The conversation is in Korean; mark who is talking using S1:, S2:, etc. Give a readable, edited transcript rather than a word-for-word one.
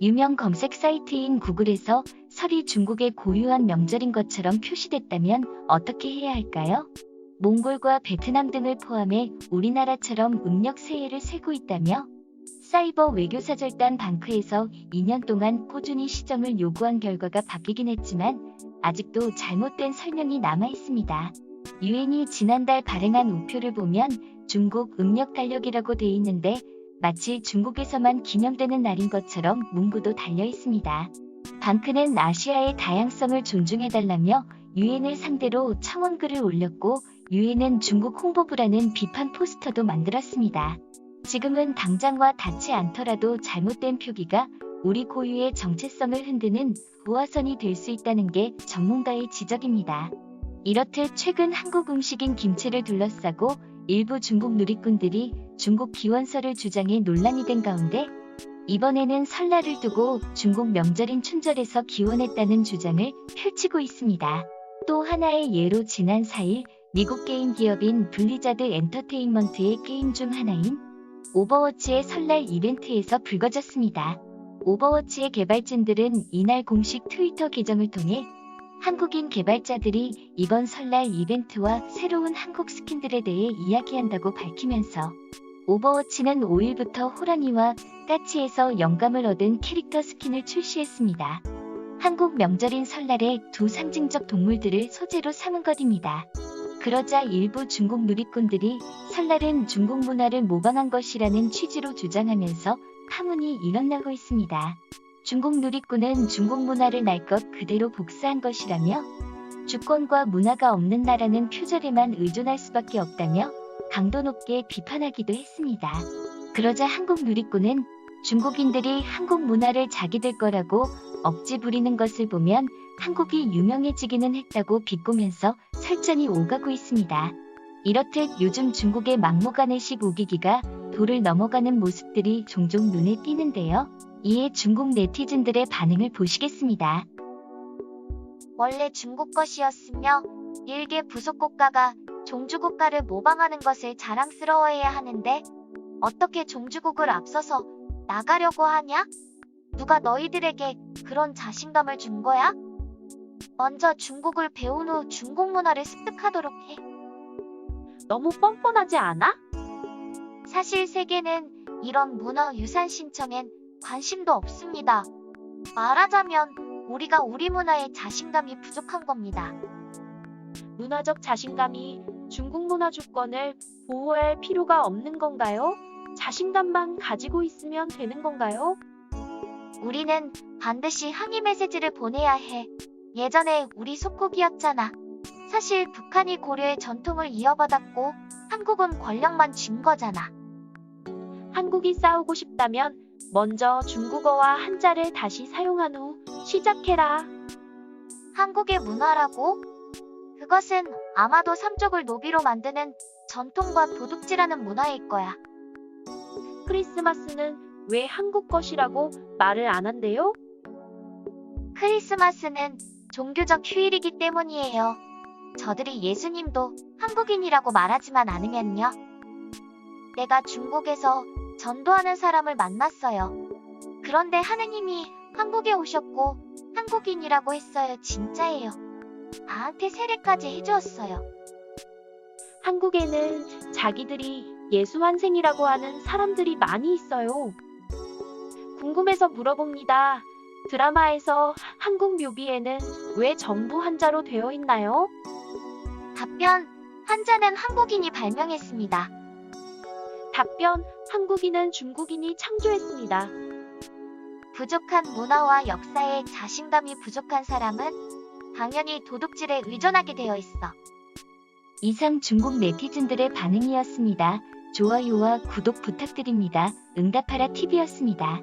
S1: 유명 검색 사이트인 구글에서 설이 중국의 고유한 명절인 것처럼 표시됐다면 어떻게 해야 할까요? 몽골과 베트남 등을 포함해 우리나라처럼 음력 새해를 세고 있다며 사이버 외교사절단 방크에서 2년 동안 꾸준히 시정을 요구한 결과가 바뀌긴 했지만 아직도 잘못된 설명이 남아 있습니다. 유엔이 지난달 발행한 우표를 보면 중국 음력 달력이라고 돼 있는데 마치 중국에서만 기념되는 날인 것처럼 문구도 달려 있습니다. 방크는 아시아의 다양성을 존중해달라며 유엔을 상대로 청원글을 올렸고 유엔은 중국 홍보부라는 비판 포스터도 만들었습니다. 지금은 당장과 닿지 않더라도 잘못된 표기가 우리 고유의 정체성을 흔드는 우화선이 될 수 있다는 게 전문가의 지적입니다. 이렇듯 최근 한국 음식인 김치를 둘러싸고 일부 중국 누리꾼들이 중국 기원설을 주장해 논란이 된 가운데 이번에는 설날을 두고 중국 명절인 춘절에서 기원했다는 주장을 펼치고 있습니다. 또 하나의 예로 지난 4일 미국 게임 기업인 블리자드 엔터테인먼트의 게임 중 하나인 오버워치의 설날 이벤트에서 불거졌습니다. 오버워치의 개발진들은 이날 공식 트위터 계정을 통해 한국인 개발자들이 이번 설날 이벤트와 새로운 한국 스킨들에 대해 이야기한다고 밝히면서 오버워치는 5일부터 호랑이와 까치에서 영감을 얻은 캐릭터 스킨을 출시했습니다. 한국 명절인 설날에 두 상징적 동물들을 소재로 삼은 것입니다. 그러자 일부 중국 누리꾼들이 설날은 중국 문화를 모방한 것이라는 취지로 주장하면서 파문이 일어나고 있습니다. 중국 누리꾼은 중국 문화를 날 것 그대로 복사한 것이라며 주권과 문화가 없는 나라는 표절에만 의존할 수밖에 없다며 강도 높게 비판하기도 했습니다. 그러자 한국 누리꾼은 중국인들이 한국 문화를 자기들 거라고 억지 부리는 것을 보면 한국이 유명해지기는 했다고 비꼬면서 설전이 오가고 있습니다. 이렇듯 요즘 중국의 막무가내식 우기기가 도를 넘어가는 모습들이 종종 눈에 띄는데요. 이에 중국 네티즌들의 반응을 보시겠습니다.
S2: 원래 중국 것이었으며 일개 부속국가가 종주국가를 모방하는 것을 자랑스러워해야 하는데 어떻게 종주국을 앞서서 나가려고 하냐? 누가 너희들에게 그런 자신감을 준 거야? 먼저 중국을 배운 후 중국 문화를 습득하도록 해.
S3: 너무 뻔뻔하지 않아?
S2: 사실 세계는 이런 문화유산 신청엔 관심도 없습니다. 말하자면 우리가 우리 문화에 자신감이 부족한 겁니다.
S3: 문화적 자신감이 중국 문화 주권을 보호할 필요가 없는 건가요? 자신감만 가지고 있으면 되는 건가요?
S2: 우리는 반드시 항의 메시지를 보내야 해. 예전에 우리 속국이었잖아. 사실 북한이 고려의 전통을 이어받았고 한국은 권력만 쥔 거잖아.
S3: 한국이 싸우고 싶다면 먼저 중국어와 한자를 다시 사용한 후 시작해라.
S2: 한국의 문화라고? 그것은 아마도 삼족을 노비로 만드는 전통과 도둑질하는 문화일 거야.
S3: 크리스마스는 왜 한국 것이라고 말을 안 한대요?
S2: 크리스마스는 종교적 휴일이기 때문이에요. 저들이 예수님도 한국인이라고 말하지만 않으면요. 내가 중국에서 전도하는 사람을 만났어요. 그런데 하느님이 한국에 오셨고 한국인이라고 했어요. 진짜예요. 나한테 세례까지 해주었어요.
S3: 한국에는 자기들이 예수 환생이라고 하는 사람들이 많이 있어요. 궁금해서 물어봅니다. 드라마에서 한국 묘비에는 왜 전부 한자로 되어 있나요?
S2: 답변, 한자는 한국인이 발명했습니다.
S3: 답변, 한국인은 중국인이 창조했습니다.
S2: 부족한 문화와 역사에 자신감이 부족한 사람은 당연히 도둑질에 의존하게 되어 있어.
S1: 이상 중국 네티즌들의 반응이었습니다. 좋아요와 구독 부탁드립니다. 응답하라 TV였습니다.